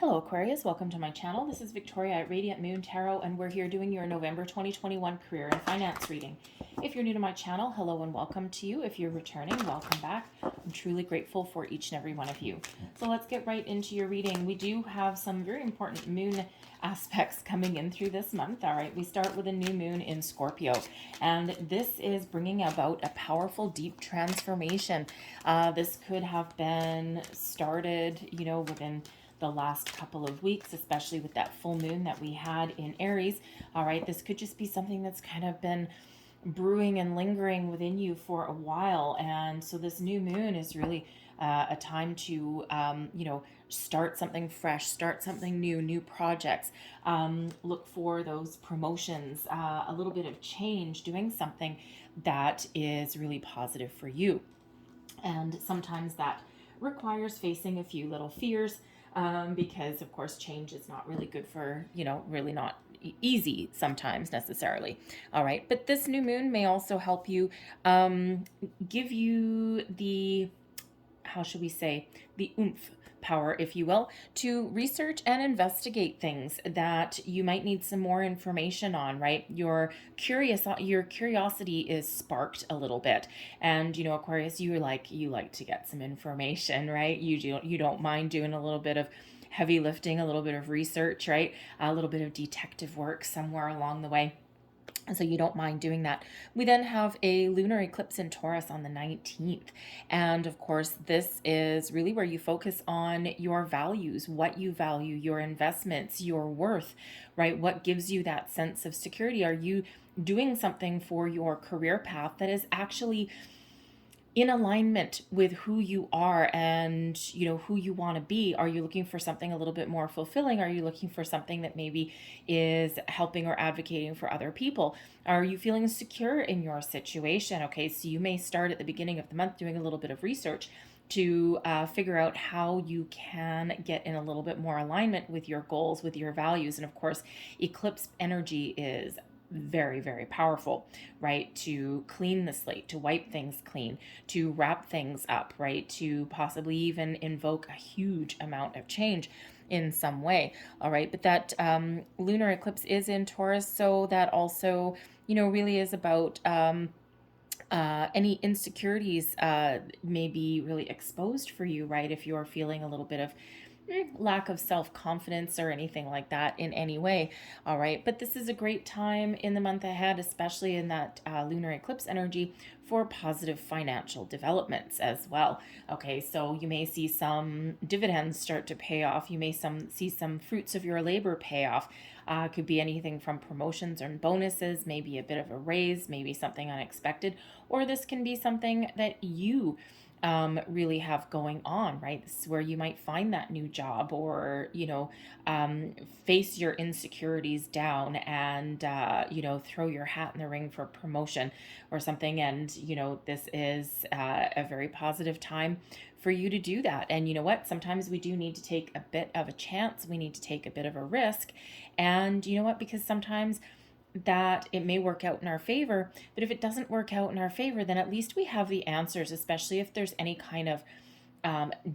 Hello Aquarius, welcome to my channel. This is Victoria at Radiant Moon Tarot, and we're here doing your November 2021 career and finance reading. If you're new to my channel, hello and welcome to you. If you're returning, welcome back. I'm truly grateful for each and every one of you. So let's get right into your reading. We do have some very important moon aspects coming in through this month. All right, we start with a new moon in Scorpio, and this is bringing about a powerful, deep transformation. This could have been started, within the last couple of weeks, especially with that full moon that we had in Aries. All right, this could just be something that's kind of been brewing and lingering within you for a while. And so this new moon is really a time to, start something fresh, start something new projects, look for those promotions, a little bit of change, doing something that is really positive for you. And sometimes that requires facing a few little fears, because of course change is not really good for, really not easy sometimes necessarily. All right, but this new moon may also help you, give you the, how should we say, the oomph, power, if you will, to research and investigate things that you might need some more information on, right? Your curiosity is sparked a little bit. And Aquarius, you like to get some information, right? You don't mind doing a little bit of heavy lifting, a little bit of research, right? A little bit of detective work somewhere along the way. And so you don't mind doing that. We then have a lunar eclipse in Taurus on the 19th. And of course, this is really where you focus on your values, what you value, your investments, your worth, right? What gives you that sense of security? Are you doing something for your career path that is actually in alignment with who you are and who you want to be? Are you looking for something a little bit more fulfilling? Are you looking for something that maybe is helping or advocating for other people? Are you feeling secure in your situation? Okay, so you may start at the beginning of the month doing a little bit of research to figure out how you can get in a little bit more alignment with your goals, with your values. And of course, eclipse energy is very, very powerful, right? To clean the slate, to wipe things clean, to wrap things up, right? To possibly even invoke a huge amount of change in some way. All right, but that lunar eclipse is in Taurus, so that also, really is about any insecurities may be really exposed for you, right? If you're feeling a little bit of lack of self-confidence or anything like that in any way. All right, but this is a great time in the month ahead, especially in that lunar eclipse energy, for positive financial developments as well. Okay, so you may see some dividends start to pay off. You may see some fruits of your labor pay off. Could be anything from promotions and bonuses, maybe a bit of a raise, maybe something unexpected, or this can be something that you really have going on, right? This is where you might find that new job, or face your insecurities down and throw your hat in the ring for promotion or something. And this is a very positive time for you to do that. And you know what, sometimes we do need to take a bit of a chance, we need to take a bit of a risk. And you know what, because sometimes that it may work out in our favor, but if it doesn't work out in our favor, then at least we have the answers, especially if there's any kind of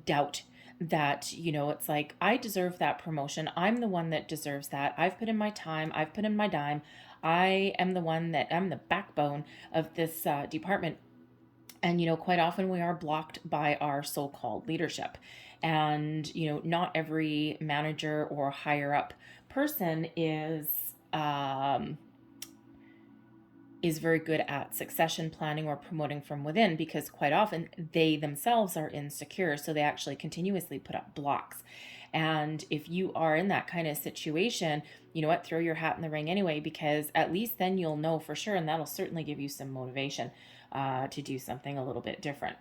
doubt that, it's like, I deserve that promotion. I'm the one that deserves that. I've put in my time. I've put in my dime. I am the one that I'm the backbone of this department. And, quite often we are blocked by our so-called leadership. And, not every manager or higher up person is very good at succession planning or promoting from within, because quite often they themselves are insecure, so they actually continuously put up blocks. And if you are in that kind of situation, you know what, throw your hat in the ring anyway, because at least then you'll know for sure, and that'll certainly give you some motivation to do something a little bit different.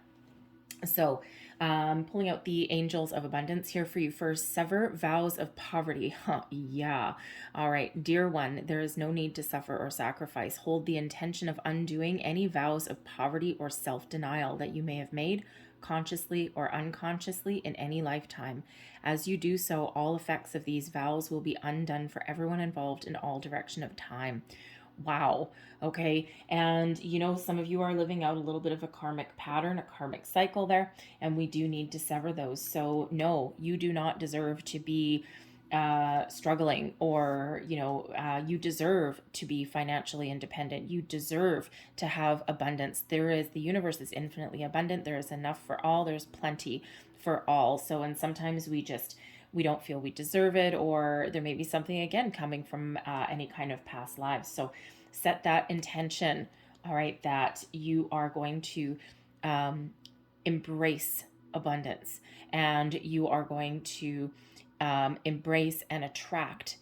So pulling out the angels of abundance here for you first. Sever vows of poverty. Yeah. All right, dear one, there is no need to suffer or sacrifice. Hold the intention of undoing any vows of poverty or self-denial that you may have made, consciously or unconsciously, in any lifetime. As you do so, all effects of these vows will be undone for everyone involved in all direction of time. Wow. Okay. And, you know, some of you are living out a little bit of a karmic pattern, a karmic cycle there, and we do need to sever those. So, no, you do not deserve to be struggling, or, you know, you deserve to be financially independent. You deserve to have abundance. The universe is infinitely abundant. There is enough for all. There's plenty for all. So, and sometimes we don't feel we deserve it, or there may be something again coming from any kind of past lives. So set that intention, all right, that you are going to embrace abundance, and you are going to embrace and attract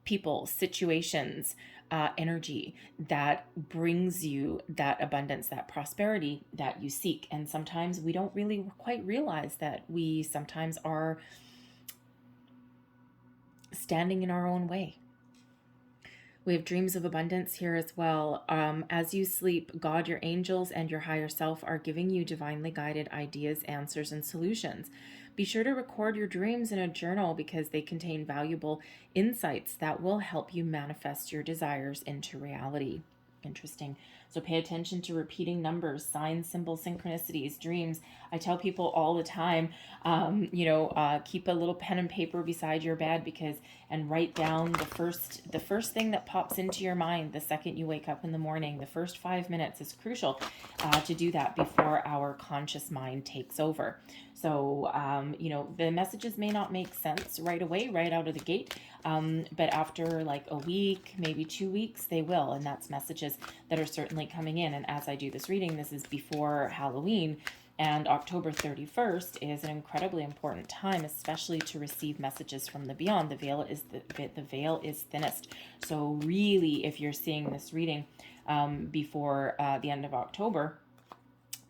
people, situations, energy that brings you that abundance, that prosperity that you seek. And sometimes we don't really quite realize that we sometimes are standing in our own way. We have dreams of abundance here as well. As you sleep, God, your angels, and your higher self are giving you divinely guided ideas, answers, and solutions. Be sure to record your dreams in a journal because they contain valuable insights that will help you manifest your desires into reality. Interesting. So pay attention to repeating numbers, signs, symbols, synchronicities, dreams. I tell people all the time, keep a little pen and paper beside your bed and write down the first thing that pops into your mind the second you wake up in the morning. The first 5 minutes is crucial to do that before our conscious mind takes over. So, the messages may not make sense right away, right out of the gate, but after like a week, maybe 2 weeks, they will. And that's messages that are certainly coming in. And as I do this reading, this is before Halloween. And October 31st is an incredibly important time, especially to receive messages from the beyond. The veil is thinnest. So really, if you're seeing this reading before the end of October,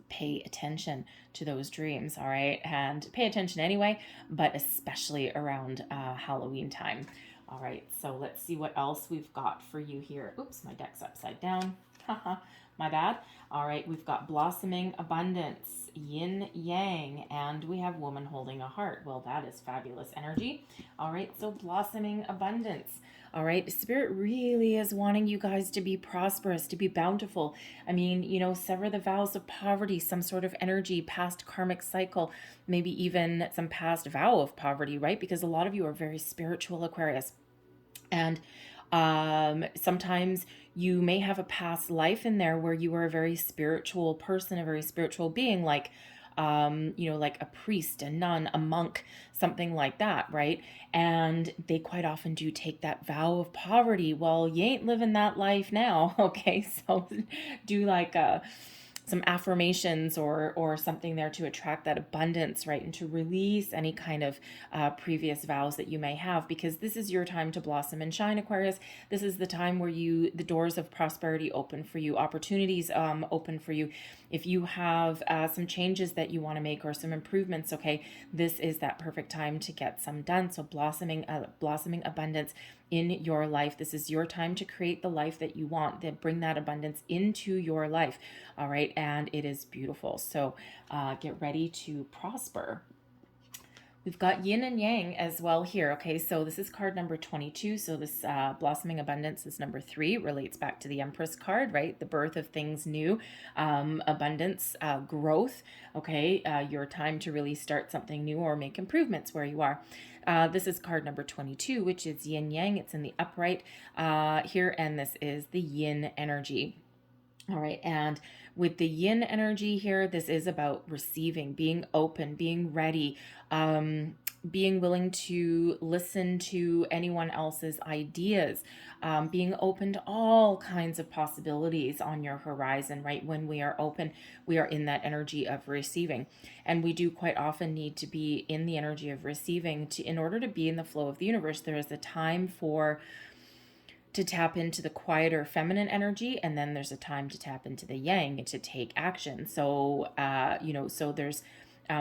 pay attention to those dreams, all right? And pay attention anyway, but especially around Halloween time. All right, so let's see what else we've got for you here. Oops, my deck's upside down. My bad. All right, we've got blossoming abundance, yin yang, and we have woman holding a heart. Well, that is fabulous energy. All right, so blossoming abundance. All right, Spirit really is wanting you guys to be prosperous, to be bountiful. I mean, sever the vows of poverty, some sort of energy, past karmic cycle, maybe even some past vow of poverty, right? Because a lot of you are very spiritual, Aquarius. And sometimes you may have a past life in there where you were a very spiritual person, a very spiritual being, like a priest, a nun, a monk, something like that, right? And they quite often do take that vow of poverty. Well, you ain't living that life now, okay? So do like some affirmations or something there to attract that abundance, right? And to release any kind of previous vows that you may have, because this is your time to blossom and shine, Aquarius. This is the time where the doors of prosperity open for you, opportunities open for you. If you have some changes that you want to make or some improvements, okay, this is that perfect time to get some done. So blossoming abundance in your life. This is your time to create the life that you want, that bring that abundance into your life. All right. And it is beautiful. So get ready to prosper. We've got yin and yang as well here. Okay, so this is card number 22. So this blossoming abundance is number 3, relates back to the Empress card, right? The birth of things new, abundance, growth. Okay, your time to really start something new or make improvements where you are. This is card number 22, which is yin yang. It's in the upright here, and this is the yin energy. All right, and with the yin energy here, this is about receiving, being open, being ready, being willing to listen to anyone else's ideas, being open to all kinds of possibilities on your horizon, right? When we are open, we are in that energy of receiving. And we do quite often need to be in the energy of receiving in order to be in the flow of the universe. There is a time to tap into the quieter feminine energy, and then there's a time to tap into the yang and to take action. So so there's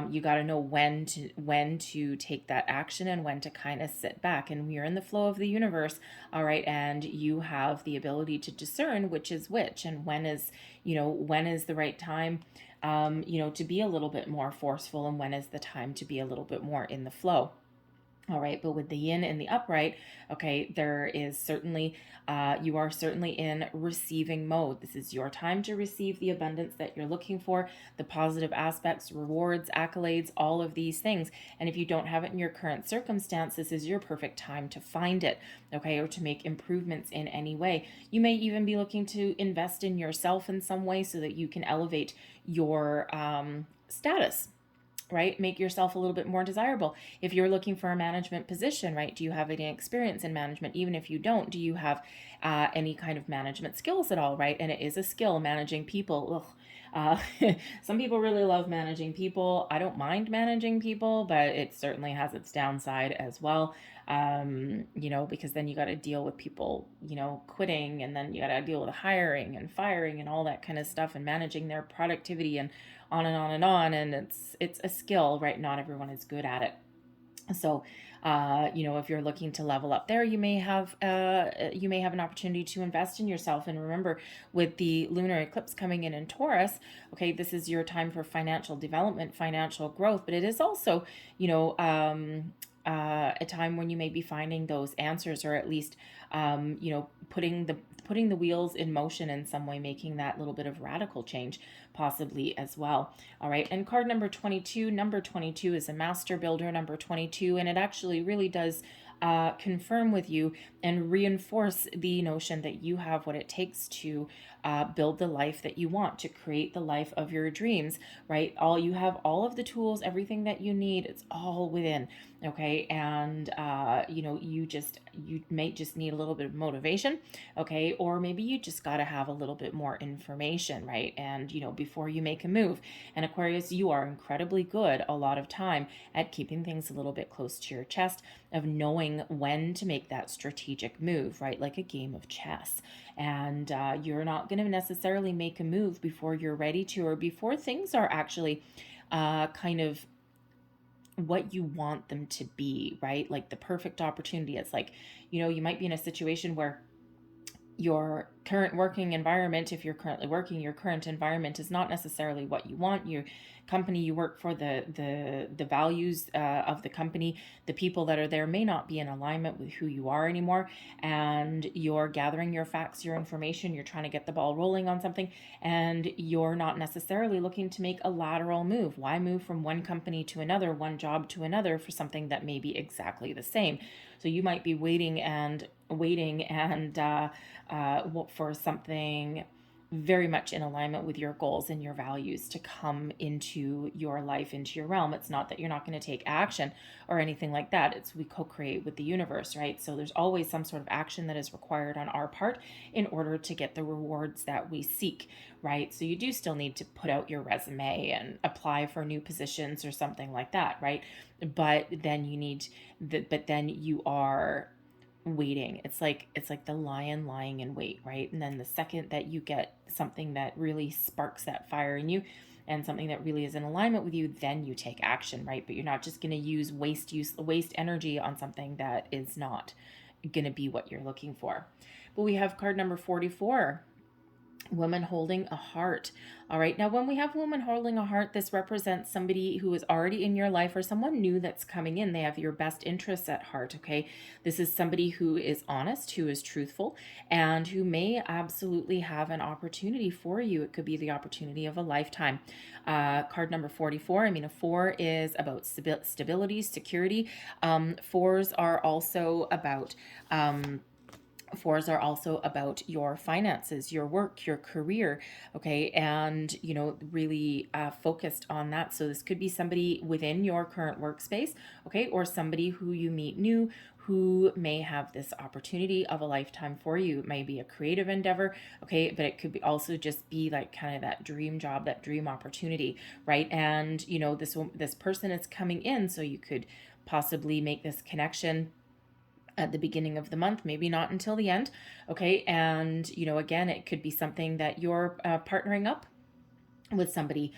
you got to know when to take that action and when to kind of sit back. And we're in the flow of the universe, all right, and you have the ability to discern which is which, and when is the right time to be a little bit more forceful, and when is the time to be a little bit more in the flow. All right, but with the yin and the upright, okay, there is certainly, you are certainly in receiving mode. This is your time to receive the abundance that you're looking for, the positive aspects, rewards, accolades, all of these things. And if you don't have it in your current circumstance, this is your perfect time to find it, okay, or to make improvements in any way. You may even be looking to invest in yourself in some way so that you can elevate your status, right? Make yourself a little bit more desirable. If you're looking for a management position, right? Do you have any experience in management? Even if you don't, do you have any kind of management skills at all, right? And it is a skill, managing people. Some people really love managing people. I don't mind managing people, but it certainly has its downside as well. Because then you got to deal with people, quitting, and then you got to deal with hiring and firing and all that kind of stuff, and managing their productivity, and on and on and on. And it's a skill, right? Not everyone is good at it. So, if you're looking to level up there, you may have an opportunity to invest in yourself. And remember, with the lunar eclipse coming in Taurus, okay, this is your time for financial development, financial growth, but it is also, a time when you may be finding those answers, or at least, putting the wheels in motion in some way, making that little bit of radical change possibly as well. All right. And card number 22, number 22 is a master builder, number 22. And it actually really does confirm with you and reinforce the notion that you have what it takes to build the life that you want, to create the life of your dreams, right? You have all of the tools, everything that you need, it's all within. Okay. And, you may just need a little bit of motivation. Okay. Or maybe you just got to have a little bit more information, right? And, before you make a move. And Aquarius, you are incredibly good a lot of time at keeping things a little bit close to your chest, of knowing when to make that strategic move, right? Like a game of chess. And you're not going to necessarily make a move before you're ready to, or before things are actually kind of what you want them to be, right? Like the perfect opportunity. It's like, you might be in a situation where your current working environment, if you're currently working, your current environment is not necessarily what you want. Your company you work for, the values of the company, the people that are there may not be in alignment with who you are anymore. And you're gathering your facts, your information, you're trying to get the ball rolling on something, and you're not necessarily looking to make a lateral move. Why move from one company to another, one job to another, for something that may be exactly the same? So you might be waiting and for something very much in alignment with your goals and your values to come into your life, into your realm. It's not that you're not going to take action or anything like that. It's we co-create with the universe, right? So there's always some sort of action that is required on our part in order to get the rewards that we seek, right? So you do still need to put out your resume and apply for new positions or something like that, right? But then you are waiting. It's like the lion lying in wait, right? And then the second that you get something that really sparks that fire in you, and something that really is in alignment with you, then you take action, right? But you're not just going to waste energy on something that is not going to be what you're looking for. But we have card number 44. Woman holding a heart. All right. Now, when we have woman holding a heart, this represents somebody who is already in your life, or someone new that's coming in. They have your best interests at heart. Okay. This is somebody who is honest, who is truthful, and who may absolutely have an opportunity for you. It could be the opportunity of a lifetime. Card number 44. I mean, a 4 is about stability, security. Fours are also about, Fours are also about your finances, your work, your career, okay, and really focused on that. So this could be somebody within your current workspace, okay, or somebody who you meet new, who may have this opportunity of a lifetime for you. It may be a creative endeavor, okay, but it could be also just be like kind of that dream job, that dream opportunity, right? And this person is coming in, so you could possibly make this connection at the beginning of the month, maybe not until the end. Okay. And, again, it could be something that you're partnering up with somebody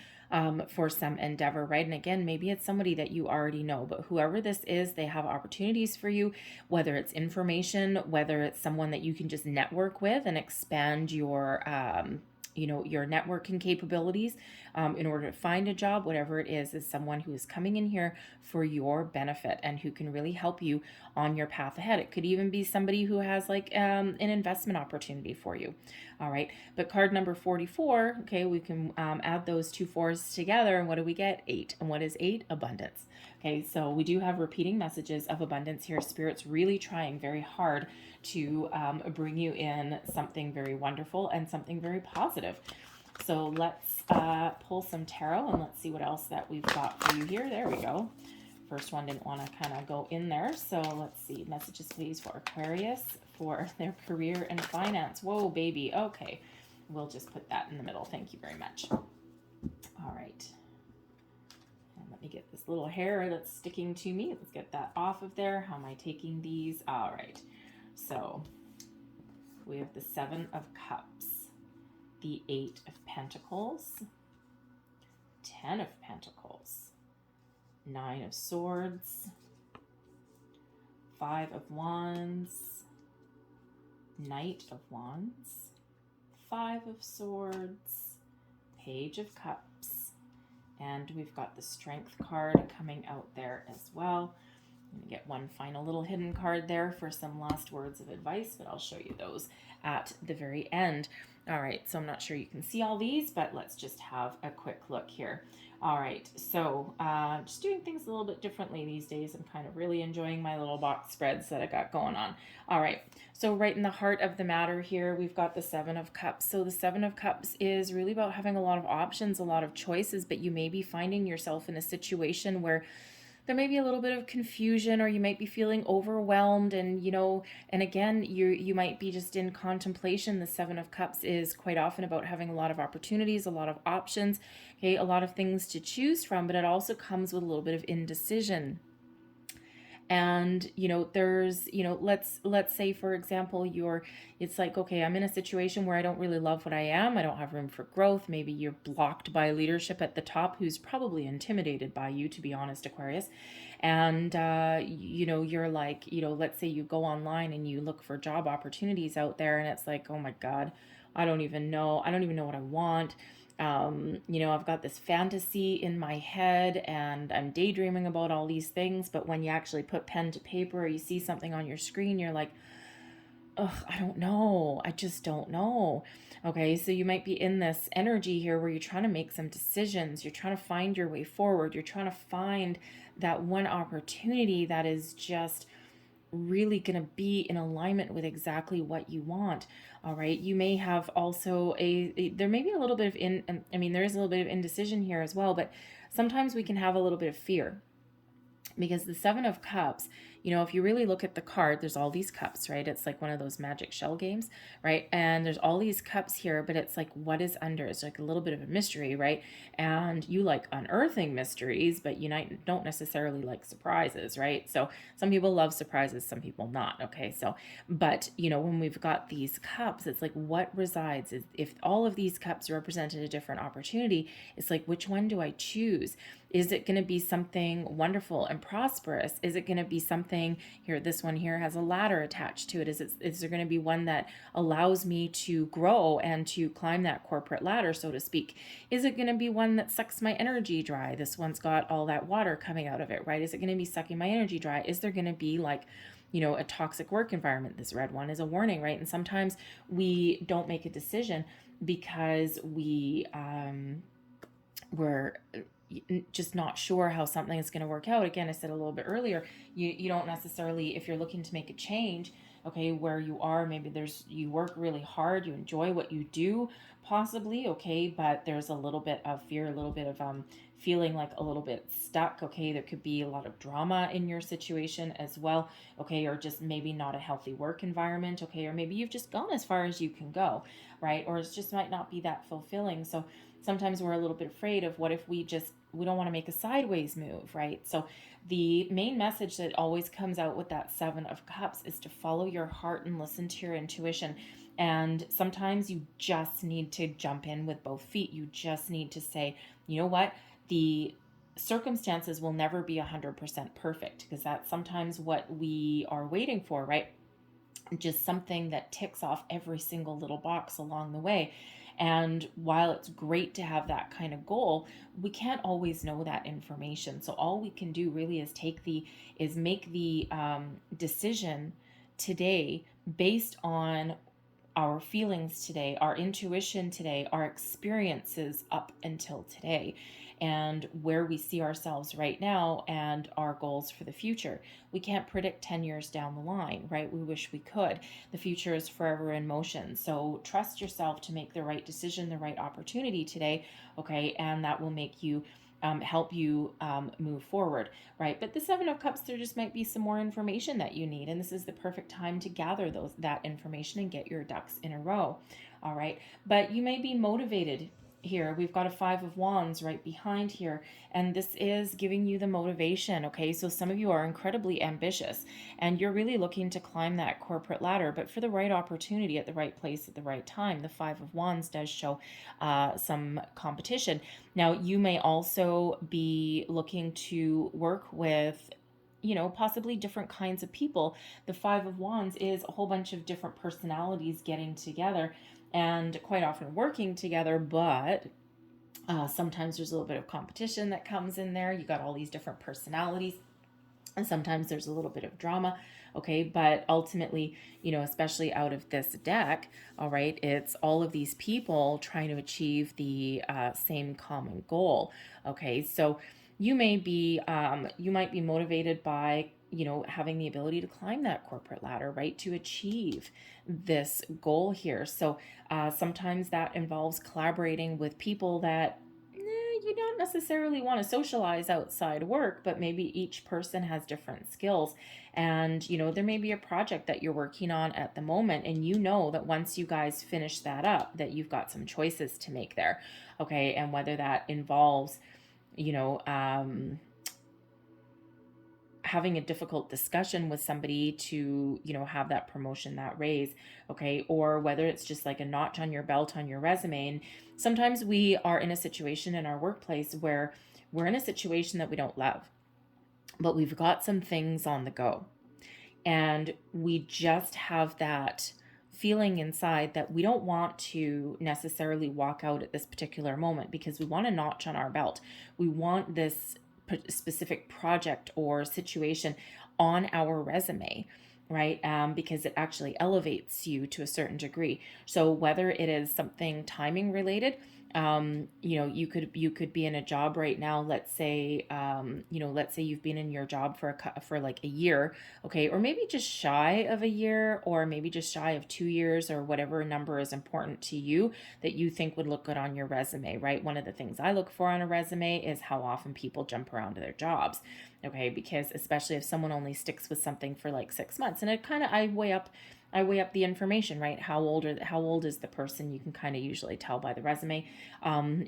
for some endeavor, right? And again, maybe it's somebody that you already know, but whoever this is, they have opportunities for you, whether it's information, whether it's someone that you can just network with and expand your, your networking capabilities. in order to find a job, whatever it is someone who is coming in here for your benefit and who can really help you on your path ahead. It could even be somebody who has like an investment opportunity for you. All right. But card number 44, okay, we can add those two fours together. And what do we get? 8. And what is 8? Abundance. Okay, so we do have repeating messages of abundance here. Spirit's really trying very hard to bring you in something very wonderful and something very positive. So let's pull some tarot and let's see what else that we've got for you here. There we go. First one didn't want to kind of go in there. So let's see. Messages, please, for Aquarius for their career and finance. Whoa, baby. Okay. We'll just put that in the middle. Thank you very much. All right. And let me get this little hair that's sticking to me. Let's get that off of there. How am I taking these? All right. So we have the 7 of Cups, the 8 of Pentacles, 10 of Pentacles, 9 of Swords, 5 of Wands, Knight of Wands, 5 of Swords, Page of Cups, and we've got the Strength card coming out there as well. I'm going to get one final little hidden card there for some last words of advice, but I'll show you those at the very end. All right, so I'm not sure you can see all these, but let's just have a quick look here. All right, so just doing things a little bit differently these days. I'm kind of really enjoying my little box spreads that I got going on. All right, so right in the heart of the matter here, we've got the 7 of Cups. So the 7 of Cups is really about having a lot of options, a lot of choices, but you may be finding yourself in a situation where there may be a little bit of confusion, or you might be feeling overwhelmed, and and again, you might be just in contemplation. The 7 of Cups is quite often about having a lot of opportunities, a lot of options, okay, a lot of things to choose from, but it also comes with a little bit of indecision. And there's let's say, for example, it's like, okay, I'm in a situation where I don't really love what I am. I don't have room for growth. Maybe you're blocked by leadership at the top who's probably intimidated by you, to be honest, Aquarius. And you're like, let's say you go online and you look for job opportunities out there, and it's like, oh my God, I don't even know what I want. I've got this fantasy in my head and I'm daydreaming about all these things, but when you actually put pen to paper or you see something on your screen, you're like, ugh, I don't know. I just don't know. Okay, so you might be in this energy here where you're trying to make some decisions. You're trying to find your way forward. You're trying to find that one opportunity that is just really going to be in alignment with exactly what you want. All right. You may have also there may be a little bit of there is a little bit of indecision here as well, but sometimes we can have a little bit of fear, because the 7 of Cups, if you really look at the card, there's all these cups, right? It's like one of those magic shell games, right? And there's all these cups here, but it's like, what is under? It's like a little bit of a mystery, right? And you like unearthing mysteries, but you don't necessarily like surprises, right? So some people love surprises, some people not, okay? So, but, when we've got these cups, it's like, what resides? If all of these cups represented a different opportunity, it's like, which one do I choose? Is it going to be something wonderful and prosperous? Is it going to be something here? This one here has a ladder attached to it. Is there going to be one that allows me to grow and to climb that corporate ladder, so to speak? Is it going to be one that sucks my energy dry? This one's got all that water coming out of it, right? Is it going to be sucking my energy dry? Is there going to be like, a toxic work environment? This red one is a warning, right? And sometimes we don't make a decision because we're just not sure how something is going to work out. Again, I said a little bit earlier, you don't necessarily, if you're looking to make a change, okay, where you are, maybe you work really hard, you enjoy what you do, possibly, okay, but there's a little bit of fear, a little bit of feeling like a little bit stuck, okay, there could be a lot of drama in your situation as well, okay, or just maybe not a healthy work environment, okay, or maybe you've just gone as far as you can go, right, or it just might not be that fulfilling. So sometimes we're a little bit afraid of what if we don't want to make a sideways move, right? So the main message that always comes out with that 7 of Cups is to follow your heart and listen to your intuition. And sometimes you just need to jump in with both feet. You just need to say, you know what? The circumstances will never be 100% perfect, because that's sometimes what we are waiting for, right? Just something that ticks off every single little box along the way. And while it's great to have that kind of goal, we can't always know that information. So all we can do really is make the decision today based on our feelings today, our intuition today, our experiences up until today, and where we see ourselves right now and our goals for the future. We can't predict 10 years down the line, right? We wish we could. The future is forever in motion. So trust yourself to make the right decision, the right opportunity today, okay? And that will make you help you move forward, right? But the Seven of Cups, there just might be some more information that you need, and this is the perfect time to gather that information and get your ducks in a row, all right? But you may be motivated here. We've got a Five of Wands right behind here, and this is giving you the motivation, okay? So some of you are incredibly ambitious, and you're really looking to climb that corporate ladder, but for the right opportunity at the right place at the right time. The Five of Wands does show some competition. Now, you may also be looking to work with, you know, possibly different kinds of people. The Five of Wands is a whole bunch of different personalities getting together and quite often working together, but sometimes there's a little bit of competition that comes in there. You got all these different personalities, and sometimes there's a little bit of drama, okay? But ultimately, you know, especially out of this deck, all right, it's all of these people trying to achieve the same common goal, okay? So you might be motivated by, you know, having the ability to climb that corporate ladder, right, to achieve this goal here. So sometimes that involves collaborating with people that you don't necessarily want to socialize outside work, but maybe each person has different skills. And, you know, there may be a project that you're working on at the moment, and you know that once you guys finish that up, that you've got some choices to make there, okay? And whether that involves, you know, having a difficult discussion with somebody to, you know, have that promotion, that raise, okay? Or whether it's just like a notch on your belt on your resume. And sometimes we are in a situation in our workplace where we're in a situation that we don't love, but we've got some things on the go. And we just have that feeling inside that we don't want to necessarily walk out at this particular moment because we want a notch on our belt. We want this specific project or situation on our resume, right? Because it actually elevates you to a certain degree. So whether it is something timing related, you know, you could be in a job right now. Let's say, you know, let's say you've been in your job for like a year, okay, or maybe just shy of a year, or maybe just shy of 2 years, or whatever number is important to you that you think would look good on your resume, right? One of the things I look for on a resume is how often people jump around to their jobs, okay, because especially if someone only sticks with something for like 6 months, and it kind of, I weigh up the information, right? How old is the person? You can kind of usually tell by the resume.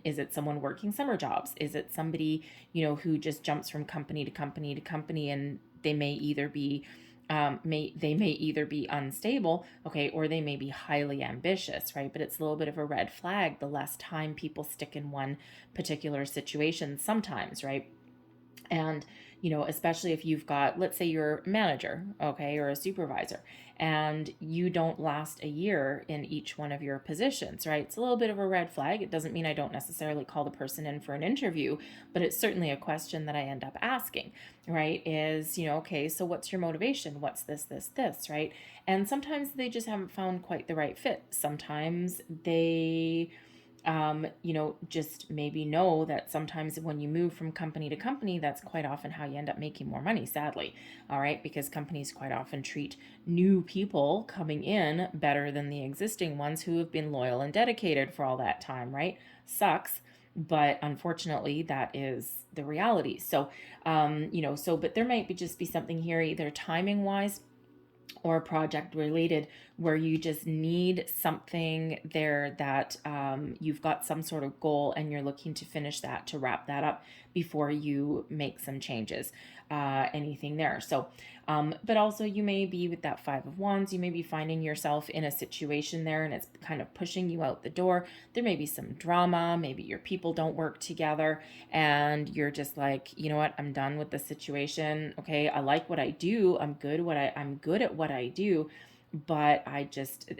Is it someone working summer jobs? Is it somebody, you know, who just jumps from company to company to company, and they may either be unstable, okay, or they may be highly ambitious, right? But it's a little bit of a red flag the less time people stick in one particular situation sometimes, right? And, you know, especially if you've got, let's say you're a manager, okay, or a supervisor, and you don't last a year in each one of your positions, right? It's a little bit of a red flag. It doesn't mean I don't necessarily call the person in for an interview, but it's certainly a question that I end up asking, right? Is, you know, okay, so what's your motivation? What's this, right? And sometimes they just haven't found quite the right fit. Sometimes they you know, just maybe know that sometimes when you move from company to company, that's quite often how you end up making more money, sadly. All right, because companies quite often treat new people coming in better than the existing ones who have been loyal and dedicated for all that time, right? Sucks, but unfortunately that is the reality. So, you know, but there might just be something here, either timing wise or project related, where you just need something there that you've got some sort of goal and you're looking to finish that, to wrap that up before you make some changes, anything there. So, but also you may be with that Five of Wands, you may be finding yourself in a situation there and it's kind of pushing you out the door. There may be some drama, maybe your people don't work together and you're just like, you know what, I'm done with the situation. Okay, I like what I do. I'm good at what I do. but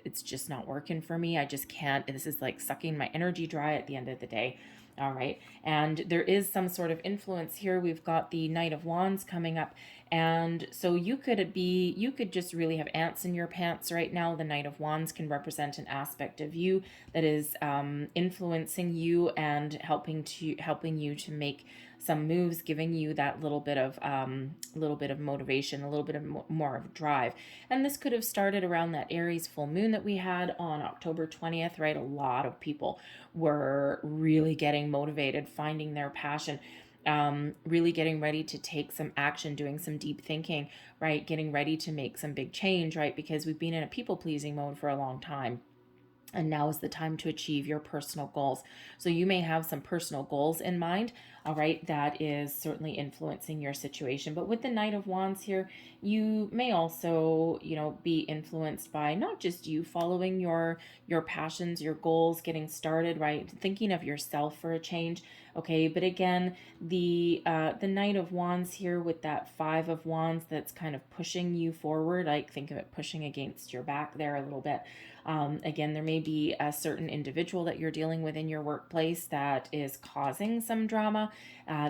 it's just not working for me. I just can't. This is like sucking my energy dry at the end of the day. All right. And there is some sort of influence here. We've got the Knight of Wands coming up. And so you could just really have ants in your pants right now. The Knight of Wands can represent an aspect of you that is influencing you and helping you to make some moves, giving you that little bit of motivation, a little bit of more of drive. And this could have started around that Aries full moon that we had on October 20th, right? A lot of people were really getting motivated, finding their passion, really getting ready to take some action, doing some deep thinking, right? Getting ready to make some big change, right? Because we've been in a people-pleasing mode for a long time. And now is the time to achieve your personal goals. So you may have some personal goals in mind, all right, that is certainly influencing your situation. But with the Knight of Wands here, you may also, be influenced by not just you following your passions, your goals, getting started, right? Thinking of yourself for a change, okay? But again, the Knight of Wands here with that Five of Wands that's kind of pushing you forward, like think of it pushing against your back there a little bit. Again, there may be a certain individual that you're dealing with in your workplace that is causing some drama.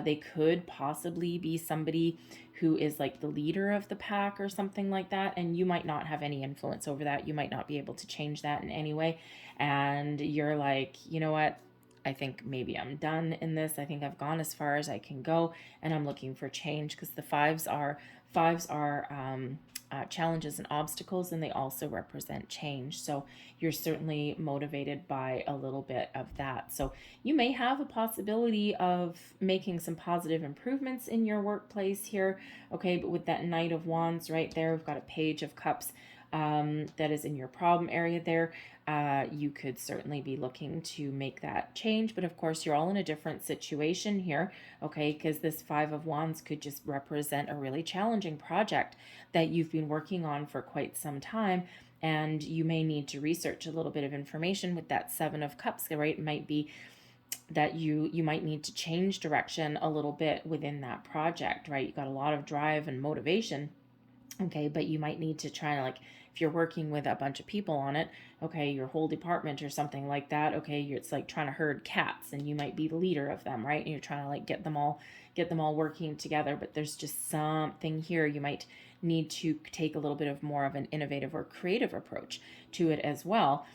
They could possibly be somebody who is like the leader of the pack or something like that, and you might not have any influence over that. You might not be able to change that in any way. And you're like, you know what? I think maybe I'm done in this. I think I've gone as far as I can go, and I'm looking for change, because the fives are challenges and obstacles, and they also represent change. So you're certainly motivated by a little bit of that. So you may have a possibility of making some positive improvements in your workplace here. Okay, but with that Knight of Wands right there, we've got a Page of Cups that is in your problem area there. You could certainly be looking to make that change, but of course you're all in a different situation here, okay, because this Five of Wands could just represent a really challenging project that you've been working on for quite some time, and you may need to research a little bit of information. With that Seven of Cups, right, it might be that you might need to change direction a little bit within that project, right? You got a lot of drive and motivation, okay, but you might need to try to, like, if you're working with a bunch of people on it, okay, your whole department or something like that, okay, it's like trying to herd cats, and you might be the leader of them, right? And you're trying to like get them all working together, but there's just something here. You might need to take a little bit of more of an innovative or creative approach to it as well,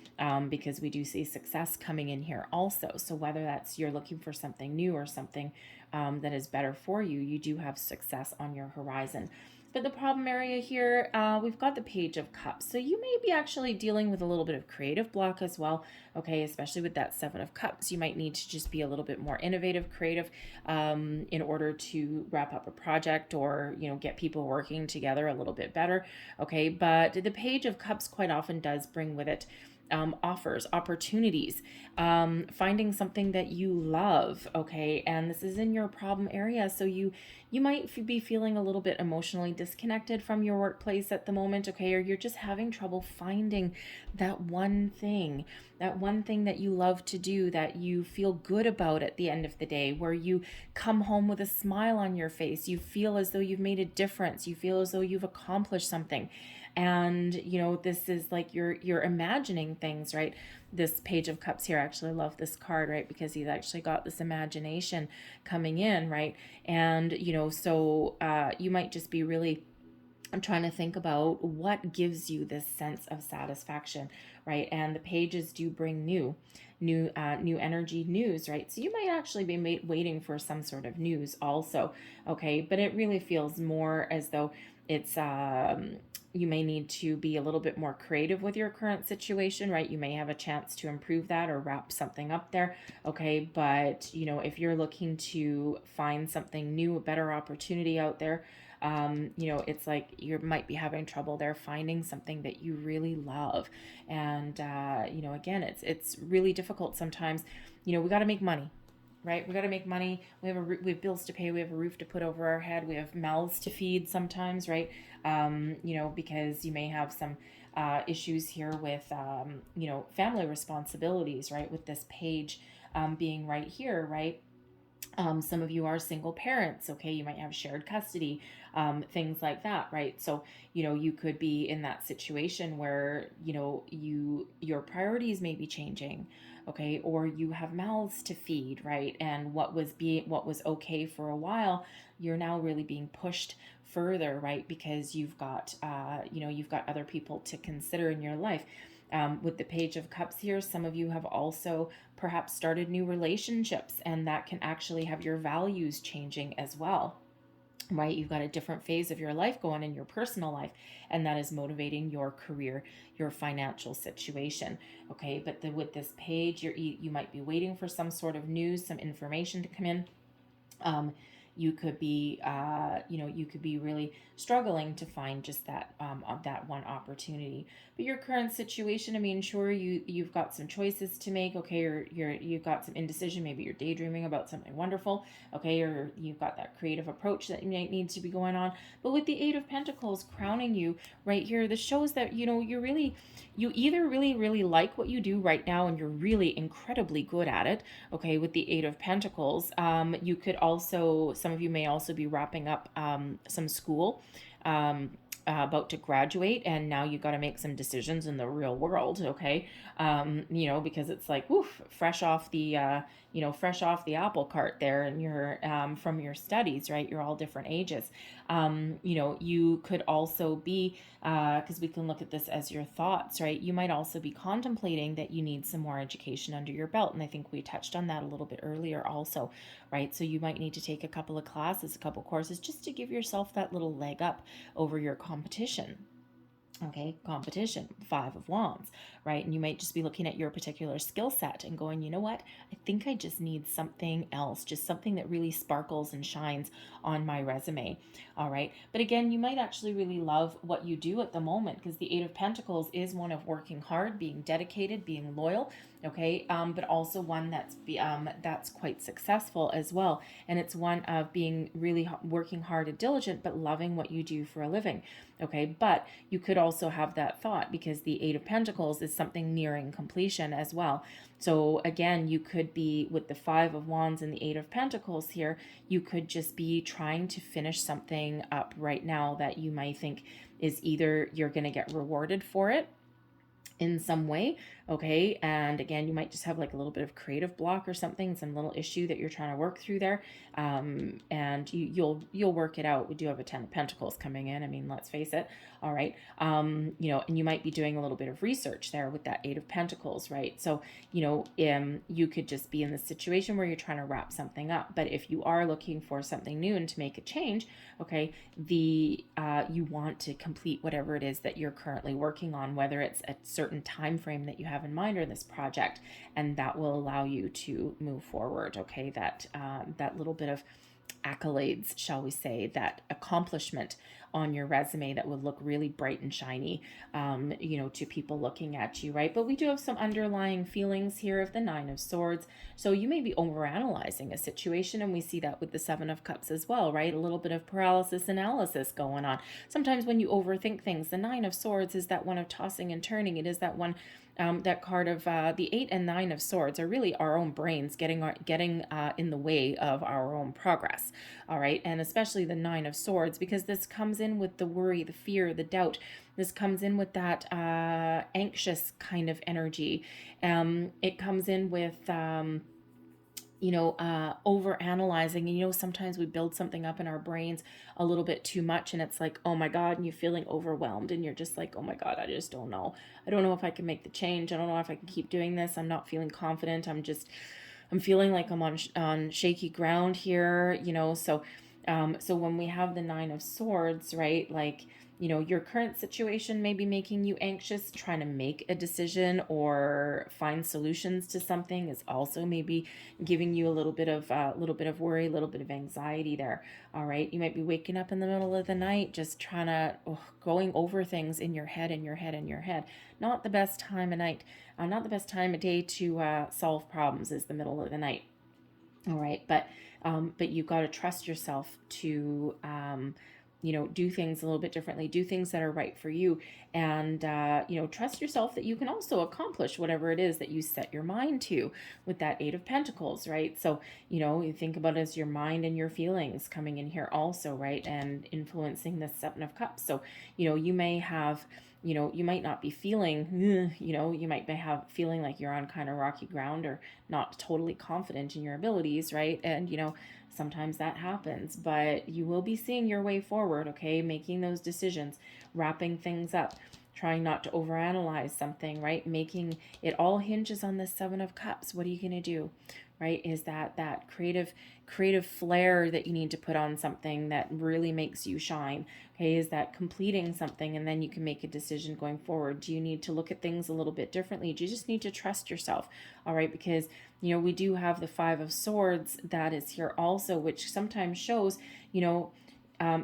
because we do see success coming in here also. So whether that's you're looking for something new or something that is better for you, you do have success on your horizon. But the problem area here, we've got the Page of Cups. So you may be actually dealing with a little bit of creative block as well, okay, especially with that Seven of Cups. You might need to just be a little bit more innovative, creative, in order to wrap up a project or, get people working together a little bit better, okay? But the Page of Cups quite often does bring with it offers, opportunities, finding something that you love, okay? And this is in your problem area, so you might be feeling a little bit emotionally disconnected from your workplace at the moment, okay? Or you're just having trouble finding that one thing that you love to do, that you feel good about at the end of the day, where you come home with a smile on your face. You feel as though you've made a difference. You feel as though you've accomplished something. And, this is like you're imagining things, right? This Page of Cups here, I actually love this card, right? Because he's actually got this imagination coming in, right? And, so you might just be really trying to think about what gives you this sense of satisfaction, right? And the pages do bring new energy, news, right? So you might actually be waiting for some sort of news also, okay? But it really feels more as though it's you may need to be a little bit more creative with your current situation, right? You may have a chance to improve that or wrap something up there, okay? But, if you're looking to find something new, a better opportunity out there, it's like you might be having trouble there finding something that you really love. And, again, it's really difficult sometimes. We got to make money. Right? We got to make money. We have bills to pay. We have a roof to put over our head. We have mouths to feed sometimes, right? Because you may have some issues here with, family responsibilities, right? With this page being right here, right? Some of you are single parents, okay? You might have shared custody, things like that, right? So, you could be in that situation where, your priorities may be changing, okay? Or you have mouths to feed, right? And what was okay for a while, you're now really being pushed further, right? Because you've got other people to consider in your life. With the Page of Cups here, some of you have also perhaps started new relationships, and that can actually have your values changing as well, right? You've got a different phase of your life going in your personal life, and that is motivating your career, your financial situation, okay? But with this page, you might be waiting for some sort of news, some information to come in. You could be, you could be really struggling to find just that one opportunity. But your current situation, I mean, sure, you've got some choices to make, okay, or you've got some indecision. Maybe you're daydreaming about something wonderful, okay, or you've got that creative approach that you might need to be going on. But with the Eight of Pentacles crowning you right here, this shows that you either really like what you do right now and you're really incredibly good at it, okay, with the Eight of Pentacles. You could also, some of you may also be wrapping up some school, about to graduate, and now you've got to make some decisions in the real world, okay? Because it's like, woof, fresh off the apple cart there, and you're from your studies, right? You're all different ages. You could also be, because we can look at this as your thoughts, right? You might also be contemplating that you need some more education under your belt, and I think we touched on that a little bit earlier also, right? So you might need to take a couple of classes, a couple courses, just to give yourself that little leg up over your competition. Okay, competition, Five of Wands, right? And you might just be looking at your particular skill set and going, you know what? I think I just need something else, just something that really sparkles and shines on my resume. All right. But again, you might actually really love what you do at the moment, because the Eight of Pentacles is one of working hard, being dedicated, being loyal. Okay. But also one that's quite successful as well. And it's one of being really working hard and diligent, but loving what you do for a living. Okay. But you could also have that thought, because the Eight of Pentacles is something nearing completion as well. So again, you could be with the Five of Wands and the Eight of Pentacles here, you could just be trying to finish something up right now that you might think is either you're going to get rewarded for it in some way, okay? And again, you might just have like a little bit of creative block or something, some little issue that you're trying to work through there, and you'll work it out. We do have a Ten of Pentacles coming in. I mean, let's face it. All right, and you might be doing a little bit of research there with that Eight of Pentacles, right? So you could just be in the situation where you're trying to wrap something up. But if you are looking for something new and to make a change, okay, you want to complete whatever it is that you're currently working on, whether it's a certain time frame that you have in mind or this project, and that will allow you to move forward. Okay, that little bit of accolades, shall we say, that accomplishment on your resume that would look really bright and shiny, to people looking at you, right? But we do have some underlying feelings here of the Nine of Swords. So you may be overanalyzing a situation, and we see that with the Seven of Cups as well, right? A little bit of paralysis analysis going on. Sometimes when you overthink things, the Nine of Swords is that one of tossing and turning. It is that one, that card of the Eight and Nine of Swords are really our own brains getting in the way of our own progress. All right, and especially the Nine of Swords, because this comes in with the worry, the fear, the doubt. This comes in with that anxious kind of energy. It comes in with over analyzing. And sometimes we build something up in our brains a little bit too much, and it's like, oh my God, and you're feeling overwhelmed, and you're just like, oh my God, I just don't know. I don't know if I can make the change. I don't know if I can keep doing this. I'm not feeling confident. I'm feeling like I'm on shaky ground here, so when we have the Nine of Swords, right, like, your current situation may be making you anxious. Trying to make a decision or find solutions to something is also maybe giving you a little bit of worry, a little bit of anxiety there. All right, you might be waking up in the middle of the night, just trying to going over things in your head. Not the best time of night, not the best time of day to solve problems is the middle of the night. All right, but you've got to trust yourself to you know, do things a little bit differently, do things that are right for you, and, you know, trust yourself that you can also accomplish whatever it is that you set your mind to with that Eight of Pentacles, right? So, you know, you think about it as your mind and your feelings coming in here also, right? And influencing the Seven of Cups. So, you know, you may have, you know, you might not be feeling, you know, you might have feeling like you're on kind of rocky ground or not totally confident in your abilities, right? And, you know, sometimes that happens, but you will be seeing your way forward, okay? Making those decisions, wrapping things up, trying not to overanalyze something, right? Making it all hinges on the Seven of Cups. What are you going to do, right? Is that creative flair that you need to put on something that really makes you shine, okay? Is that completing something, and then you can make a decision going forward? Do you need to look at things a little bit differently? Do you just need to trust yourself, all right? Because, you know, we do have the Five of Swords that is here also, which sometimes shows, you know,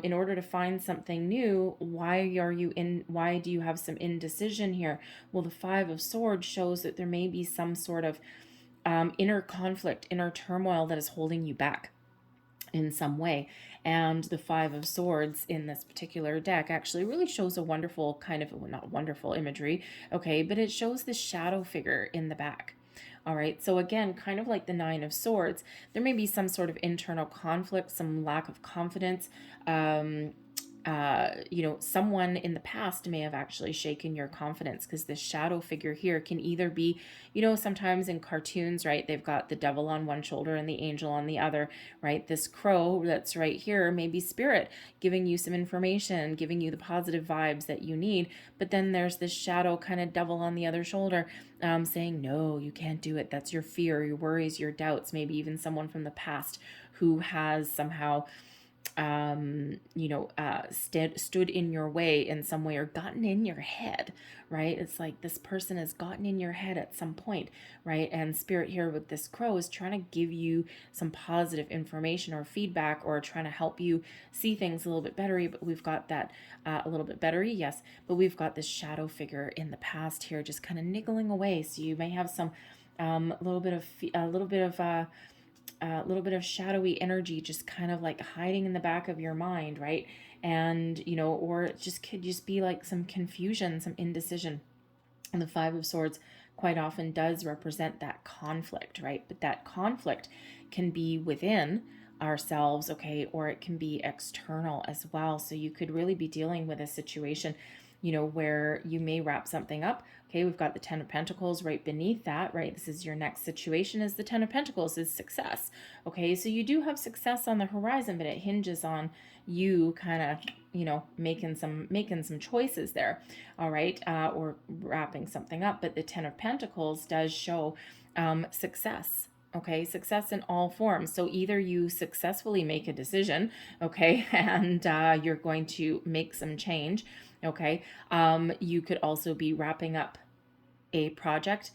in order to find something new, why do you have some indecision here? Well, the Five of Swords shows that there may be some sort of inner conflict, inner turmoil that is holding you back in some way. And the Five of Swords in this particular deck actually really shows a wonderful kind of, well, not wonderful imagery, okay, but it shows the shadow figure in the back. All right, so again, kind of like the Nine of Swords, there may be some sort of internal conflict, some lack of confidence. You know, someone in the past may have actually shaken your confidence, because this shadow figure here can either be, you know, sometimes in cartoons, right, they've got the devil on one shoulder and the angel on the other, right? This crow that's right here may be spirit giving you some information, giving you the positive vibes that you need, but then there's this shadow kind of devil on the other shoulder, saying, no, you can't do it. That's your fear, your worries, your doubts, maybe even someone from the past who has somehow you know, stood in your way in some way or gotten in your head, right? It's like this person has gotten in your head at some point, right? And spirit here with this crow is trying to give you some positive information or feedback, or trying to help you see things a little bit better. But we've got that a little bit better, yes, but we've got this shadow figure in the past here just kind of niggling away. So you may have some a little bit of shadowy energy just kind of like hiding in the back of your mind, right? And, you know, or it just could just be like some confusion, some indecision. And the Five of Swords quite often does represent that conflict, right? But that conflict can be within ourselves, okay, or it can be external as well. So you could really be dealing with a situation, you know, where you may wrap something up. Okay, we've got the Ten of Pentacles right beneath that, right? This is your next situation, is the Ten of Pentacles is success. Okay, so you do have success on the horizon, but it hinges on you kind of, you know, making some choices there, all right, or wrapping something up. But the Ten of Pentacles does show success. Okay, success in all forms. So either you successfully make a decision, okay, and you're going to make some change, okay. You could also be wrapping up a project,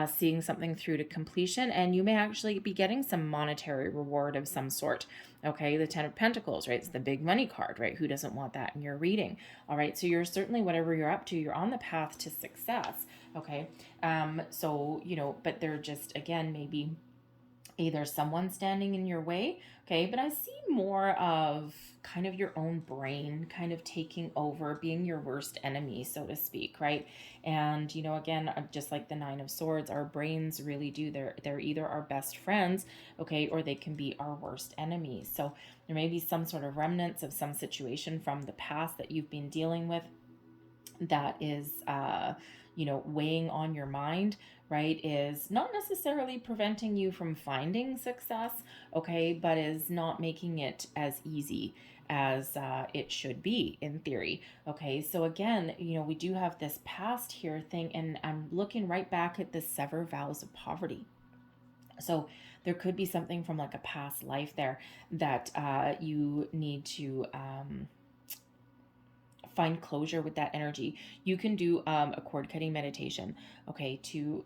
seeing something through to completion, and you may actually be getting some monetary reward of some sort. Okay, the Ten of Pentacles, right? It's the big money card, right? Who doesn't want that in your reading? All right, so you're certainly, whatever you're up to, you're on the path to success. Okay, so, you know, but they're just, again, maybe either someone standing in your way, okay, but I see more of kind of your own brain kind of taking over, being your worst enemy, so to speak, right? And, you know, again, just like the Nine of Swords, our brains really do, they're either our best friends, okay, or they can be our worst enemies. So there may be some sort of remnants of some situation from the past that you've been dealing with that is, you know, weighing on your mind, right, is not necessarily preventing you from finding success, okay, but is not making it as easy as it should be in theory. Okay, so again, you know, we do have this past here thing, and I'm looking right back at the sever vows of poverty. So there could be something from like a past life there that you need to find closure with that energy. You can do a cord cutting meditation, okay, to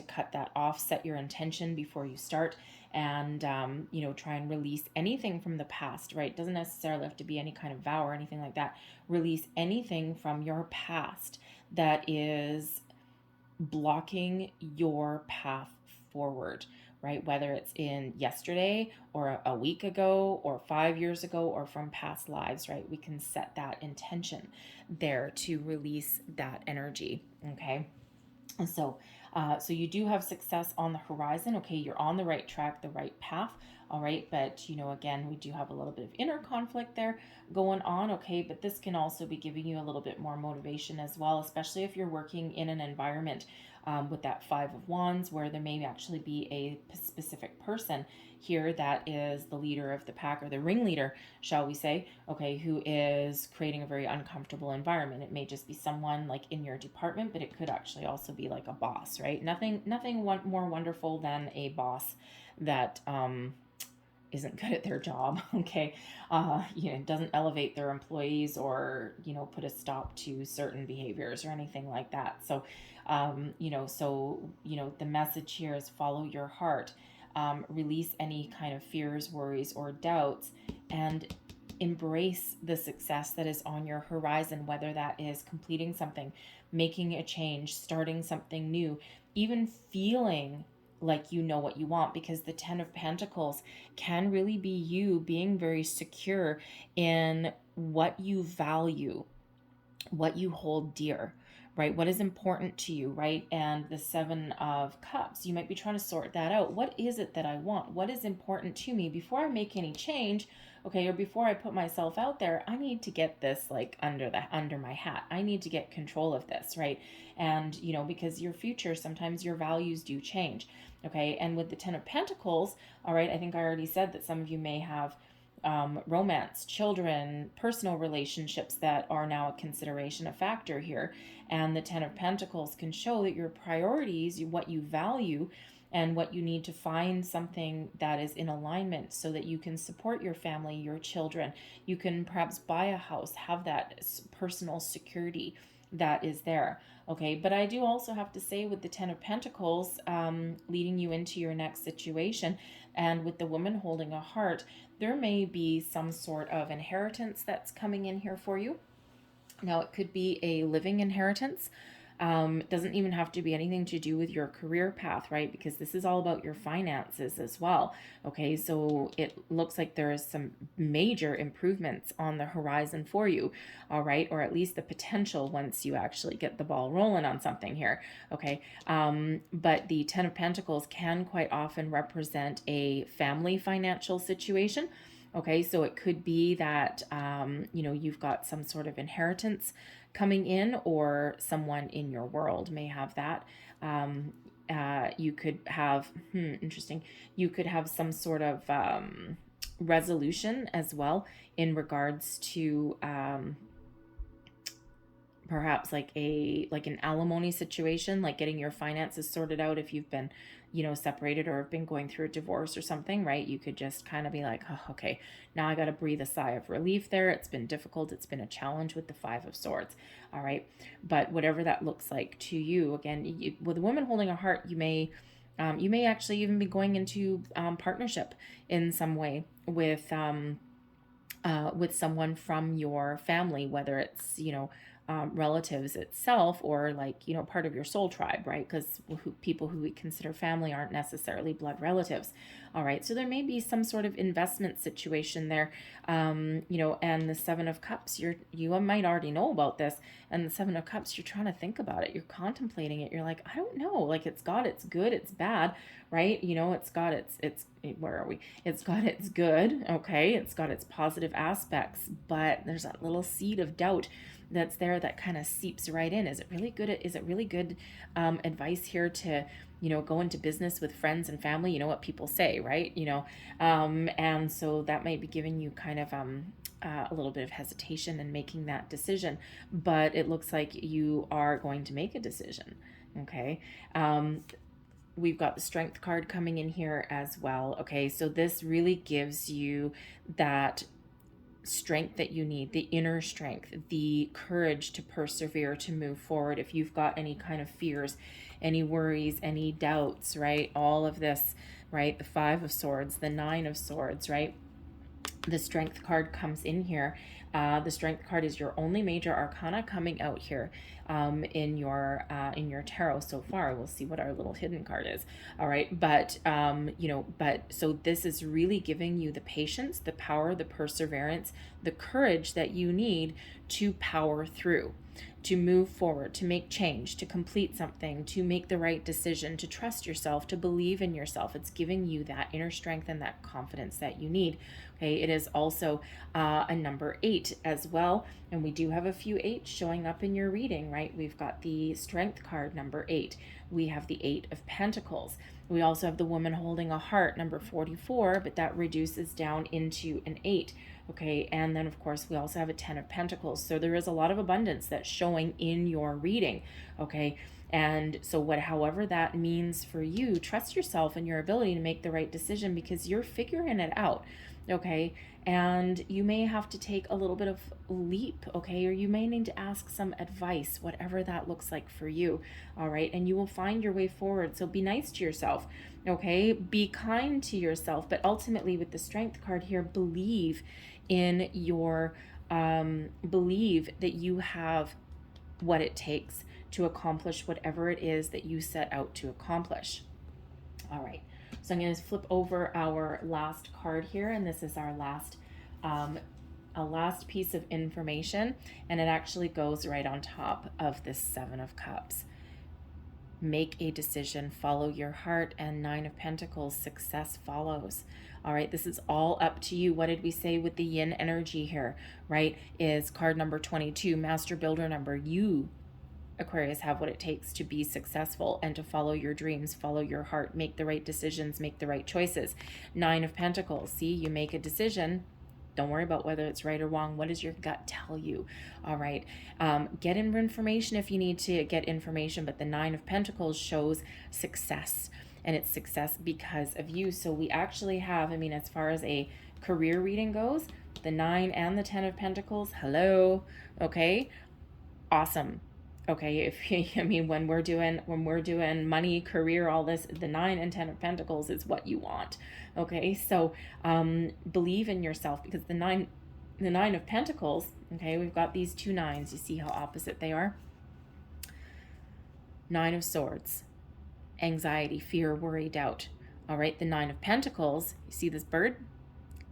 cut that off. Set your intention before you start, and you know, try and release anything from the past, right? It doesn't necessarily have to be any kind of vow or anything like that. Release anything from your past that is blocking your path forward, right? Whether it's in yesterday or a week ago or 5 years ago or from past lives, right? We can set that intention there to release that energy, okay? And so, so you do have success on the horizon. Okay, you're on the right track, the right path. All right, but again, we do have a little bit of inner conflict there going on. Okay, but this can also be giving you a little bit more motivation as well, especially if you're working in an environment with that Five of Wands, where there may actually be a specific person here that is the leader of the pack, or the ringleader, shall we say, okay, who is creating a very uncomfortable environment. It may just be someone like in your department, but it could actually also be like a boss, right? Nothing more wonderful than a boss that isn't good at their job, okay? Doesn't elevate their employees, or put a stop to certain behaviors or anything like that. So the message here is follow your heart. Release any kind of fears, worries, or doubts, and embrace the success that is on your horizon, whether that is completing something, making a change, starting something new, even feeling like you know what you want, because the Ten of Pentacles can really be you being very secure in what you value, what you hold dear, right? What is important to you, right? And the Seven of Cups, you might be trying to sort that out. What is it that I want? What is important to me before I make any change? Okay, or before I put myself out there, I need to get this like under my hat. I need to get control of this, right? And because your future, sometimes your values do change. Okay, and with the Ten of Pentacles, all right, I think I already said that some of you may have romance, children, personal relationships that are now a consideration, a factor here. And the Ten of Pentacles can show that your priorities, what you value, and what you need to find something that is in alignment so that you can support your family, your children. You can perhaps buy a house, have that personal security that is there. Okay, but I do also have to say, with the Ten of Pentacles leading you into your next situation, and with the woman holding a heart, there may be some sort of inheritance that's coming in here for you. Now, it could be a living inheritance. It doesn't even have to be anything to do with your career path, right? Because this is all about your finances as well. Okay, so it looks like there is some major improvements on the horizon for you, all right? Or at least the potential once you actually get the ball rolling on something here, okay? But the Ten of Pentacles can quite often represent a family financial situation. Okay, so it could be that, you've got some sort of inheritance coming in, or someone in your world may have that. You could have, interesting, you could have some sort of resolution as well in regards to perhaps like an alimony situation, like getting your finances sorted out if you've been separated or have been going through a divorce or something, right? You could just kind of be like, oh, okay, now I got to breathe a sigh of relief there. It's been difficult. It's been a challenge with the Five of Swords. All right. But whatever that looks like to you, again, with a woman holding a heart, you may actually even be going into partnership in some way with someone from your family, whether it's, relatives itself, or like, part of your soul tribe, right? Because people who we consider family aren't necessarily blood relatives. All right. So there may be some sort of investment situation there, and the Seven of Cups, you might already know about this. And the Seven of Cups, you're trying to think about it. You're contemplating it. You're like, I don't know, like it's got its good, it's bad, right? It's got its, where are we? It's got its good. Okay. It's got its positive aspects, but there's that little seed of doubt that's there that kind of seeps right in. Is it really good advice here to go into business with friends and family? You know what people say, right? And so that might be giving you kind of a little bit of hesitation in making that decision, but it looks like you are going to make a decision. Okay. We've got the Strength card coming in here as well. Okay, so this really gives you that strength that you need, the inner strength, the courage to persevere, to move forward. If you've got any kind of fears, any worries, any doubts, right? All of this, right? The Five of Swords, the Nine of Swords, right? the Strength card comes in here. The Strength card is your only major arcana coming out here in your tarot so far. We'll see what our little hidden card is. All right, but so this is really giving you the patience, the power, the perseverance, the courage that you need to power through, to move forward, to make change, to complete something, to make the right decision, to trust yourself, to believe in yourself. It's giving you that inner strength and that confidence that you need. Okay, it is also a number 8 as well. And we do have a few 8s showing up in your reading, right? We've got the Strength card, number 8. We have the 8 of Pentacles. We also have the woman holding a heart, number 44, but that reduces down into an 8. Okay, and then of course we also have a 10 of Pentacles. So there is a lot of abundance that's showing in your reading. Okay, and so however that means for you, trust yourself and your ability to make the right decision, because you're figuring it out. Okay, and you may have to take a little bit of leap, okay, or you may need to ask some advice, whatever that looks like for you. All right, and you will find your way forward. So be nice to yourself. Okay, be kind to yourself, but ultimately with the Strength card here, believe in your believe that you have what it takes to accomplish whatever it is that you set out to accomplish. All right, so I'm going to flip over our last card here, and this is our last a last piece of information, and it actually goes right on top of this 7 of Cups. Make a decision, follow your heart, and 9 of Pentacles, success follows. All right, this is all up to you. What did we say with the yin energy here, right? Is card number 22, master builder number. You, Aquarius, have what it takes to be successful and to follow your dreams, follow your heart, make the right decisions, make the right choices. 9 of Pentacles, see, you make a decision. Don't worry about whether it's right or wrong. What does your gut tell you? All right. Get information if you need to get information, but the 9 of Pentacles shows success, and it's success because of you. So we actually have, I mean, as far as a career reading goes, the 9 and the 10 of Pentacles, hello. Okay. Awesome. Okay, when we're doing money, career, all this, the 9 and 10 of Pentacles is what you want. Okay, so believe in yourself, because the 9 of Pentacles, okay, we've got these 2 9s. You see how opposite they are? 9 of Swords, anxiety, fear, worry, doubt. All right, the 9 of Pentacles, you see this bird?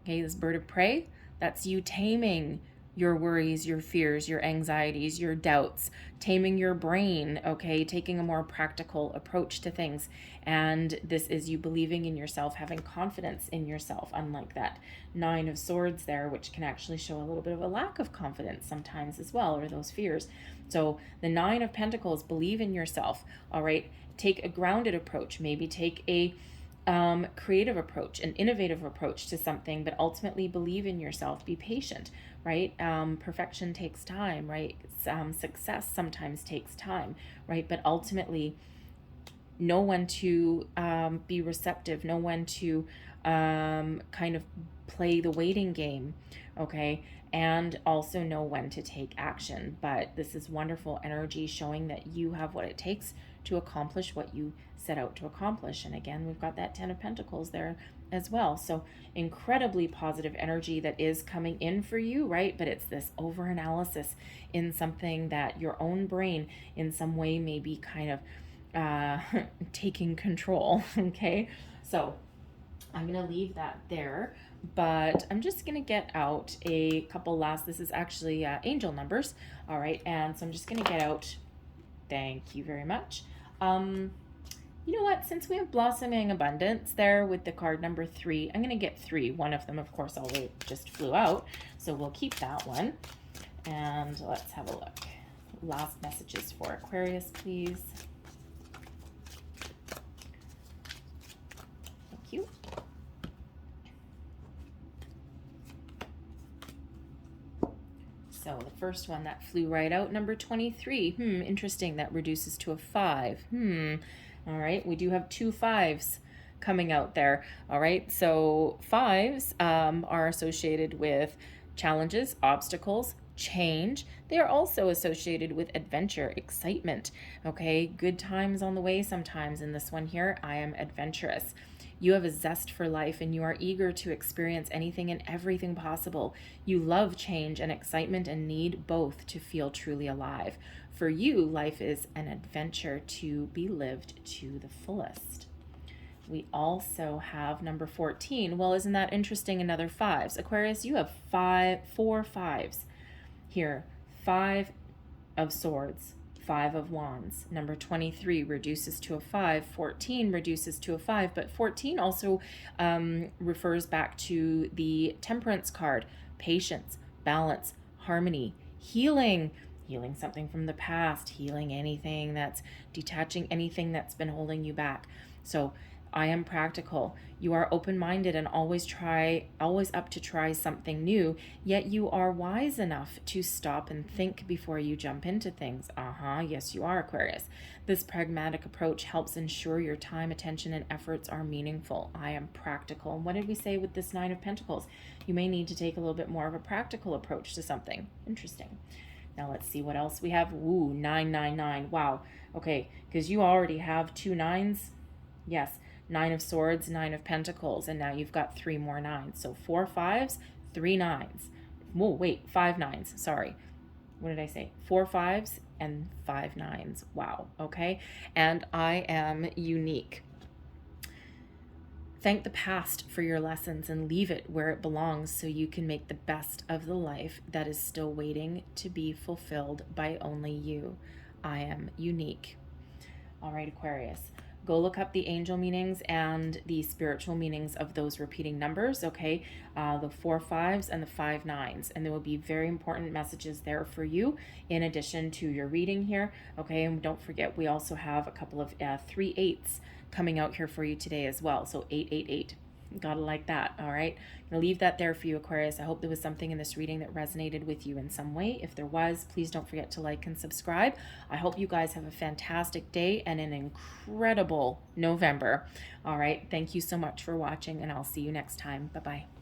Okay, this bird of prey, that's you taming your worries, your fears, your anxieties, your doubts, taming your brain, okay, taking a more practical approach to things. And this is you believing in yourself, having confidence in yourself, unlike that 9 of Swords there, which can actually show a little bit of a lack of confidence sometimes as well, or those fears. So the 9 of Pentacles, believe in yourself, all right? Take a grounded approach, maybe take a creative approach, an innovative approach to something, but ultimately believe in yourself, be patient, right? Perfection takes time, right? Success sometimes takes time, right? But ultimately know when to be receptive, know when to kind of play the waiting game, okay? And also know when to take action. But this is wonderful energy showing that you have what it takes to accomplish what you set out to accomplish. And again, we've got that 10 of Pentacles there as well. So incredibly positive energy that is coming in for you, right? But it's this overanalysis in something that your own brain in some way may be kind of taking control, okay? So I'm going to leave that there, but I'm just going to get out a couple last, this is actually angel numbers, all right? And so I'm just going to get out, thank you very much. You know what, since we have blossoming abundance there with the card number 3, I'm going to get 3. One of them, of course, already just flew out, so we'll keep that one. And let's have a look. Last messages for Aquarius, please. Thank you. So the first one that flew right out, number 23. Interesting. That reduces to a 5. All right. We do have 2 5s coming out there. All right. So 5s are associated with challenges, obstacles, change. They are also associated with adventure, excitement. Okay, good times on the way sometimes in this one here. I am adventurous. You have a zest for life and you are eager to experience anything and everything possible. You love change and excitement and need both to feel truly alive. For you, life is an adventure to be lived to the fullest. We also have number 14. Well, isn't that interesting? Another fives. Aquarius, you have four fives here. 5 of swords, 5 of wands. Number 23 reduces to a 5. 14 reduces to a 5. But 14 also refers back to the temperance card. Patience, balance, harmony, healing. Healing something from the past. Healing anything that's detaching, anything that's been holding you back. So I am practical. You are open-minded and always up to try something new, yet you are wise enough to stop and think before you jump into things. Yes, you are, Aquarius. This pragmatic approach helps ensure your time, attention, and efforts are meaningful. I am practical. And what did we say with this 9 of Pentacles? You may need to take a little bit more of a practical approach to something. Interesting. Now let's see what else we have. Ooh, 999. Wow. Okay, because you already have 2 9s. Yes. 9 of swords, 9 of pentacles, and now you've got 3 more 9s. So 4 5s, 3 9s. Whoa, wait, 5 9s. Sorry. What did I say? 4 5s and 5 9s. Wow. Okay. And I am unique. Thank the past for your lessons and leave it where it belongs so you can make the best of the life that is still waiting to be fulfilled by only you. I am unique. All right, Aquarius. Go look up the angel meanings and the spiritual meanings of those repeating numbers, okay? The 4 5s and the 5 9s. And there will be very important messages there for you in addition to your reading here, okay? And don't forget, we also have a couple of 3 8s coming out here for you today as well. So 888. Gotta like that, all right? I'm gonna leave that there for you, Aquarius. I hope there was something in this reading that resonated with you in some way. If there was, please don't forget to like and subscribe. I hope you guys have a fantastic day and an incredible November. All right, thank you so much for watching, and I'll see you next time. Bye-bye.